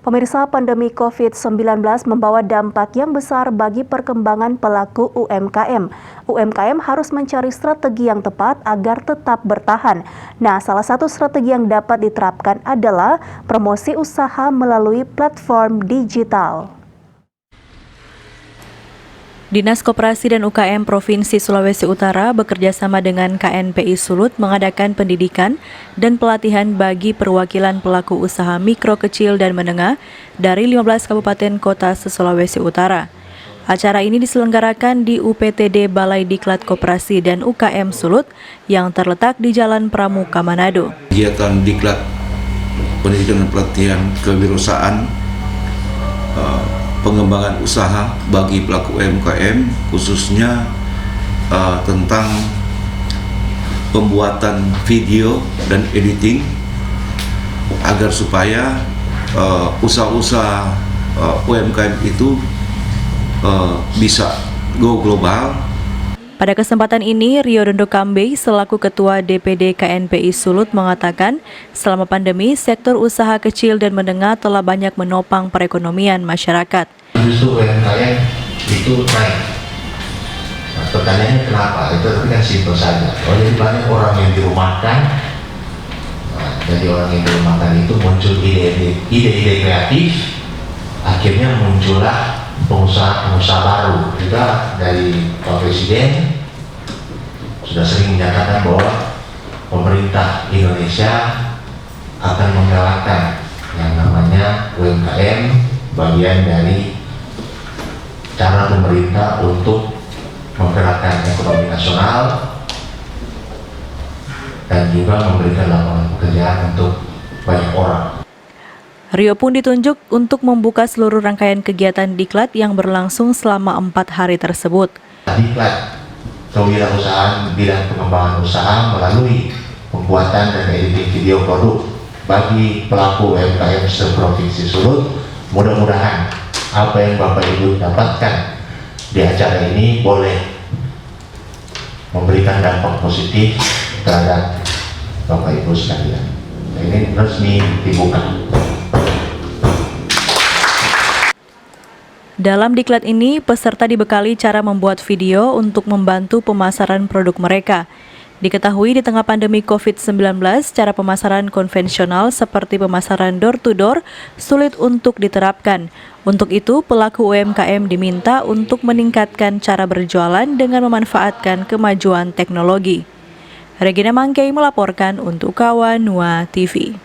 Pemirsa, pandemi COVID-19 membawa dampak yang besar bagi perkembangan pelaku UMKM. UMKM harus mencari strategi yang tepat agar tetap bertahan. Nah, salah satu strategi yang dapat diterapkan adalah promosi usaha melalui platform digital. Dinas Koperasi dan UKM Provinsi Sulawesi Utara bekerjasama dengan KNPI Sulut mengadakan pendidikan dan pelatihan bagi perwakilan pelaku usaha mikro, kecil, dan menengah dari 15 kabupaten kota se-Sulawesi Utara. Acara ini diselenggarakan di UPTD Balai Diklat Koperasi dan UKM Sulut yang terletak di Jalan Pramuka, Manado. Kegiatan Diklat Pendidikan dan Pelatihan Kewirausahaan pengembangan usaha bagi pelaku UMKM, khususnya tentang pembuatan video dan editing agar supaya usaha-usaha UMKM itu bisa go global. Pada kesempatan ini, Rio Dondo Kambe selaku Ketua DPD KNPI Sulut mengatakan, selama pandemi, sektor usaha kecil dan menengah telah banyak menopang perekonomian masyarakat. Justru UMKM itu naik. Nah, pertanyaannya kenapa? Itu tapi kan simpel saja. Jadi banyak orang yang dirumahkan. Nah, jadi orang yang dirumahkan itu muncul ide-ide kreatif. Akhirnya muncullah pengusaha-pengusaha baru. Juga dari Pak Presiden sudah sering menyatakan bahwa pemerintah Indonesia akan menggalakkan yang namanya UMKM, bagian dari cara pemerintah untuk menggerakkan ekonomi nasional dan juga memberikan lapangan pekerjaan untuk banyak orang. Rio pun ditunjuk untuk membuka seluruh rangkaian kegiatan Diklat yang berlangsung selama 4 hari tersebut. Diklat kewirausahaan bidang pengembangan usaha melalui pembuatan dan editing video produk bagi pelaku UMKM se-Provinsi Sulut. Mudah-mudahan apa yang Bapak Ibu dapatkan di acara ini boleh memberikan dampak positif terhadap Bapak Ibu sekalian. Ini resmi dibuka. Dalam Diklat ini, peserta dibekali cara membuat video untuk membantu pemasaran produk mereka. Diketahui di tengah pandemi COVID-19, cara pemasaran konvensional seperti pemasaran door-to-door sulit untuk diterapkan. Untuk itu, pelaku UMKM diminta untuk meningkatkan cara berjualan dengan memanfaatkan kemajuan teknologi. Regina Mangkei melaporkan untuk Kawan Nua TV.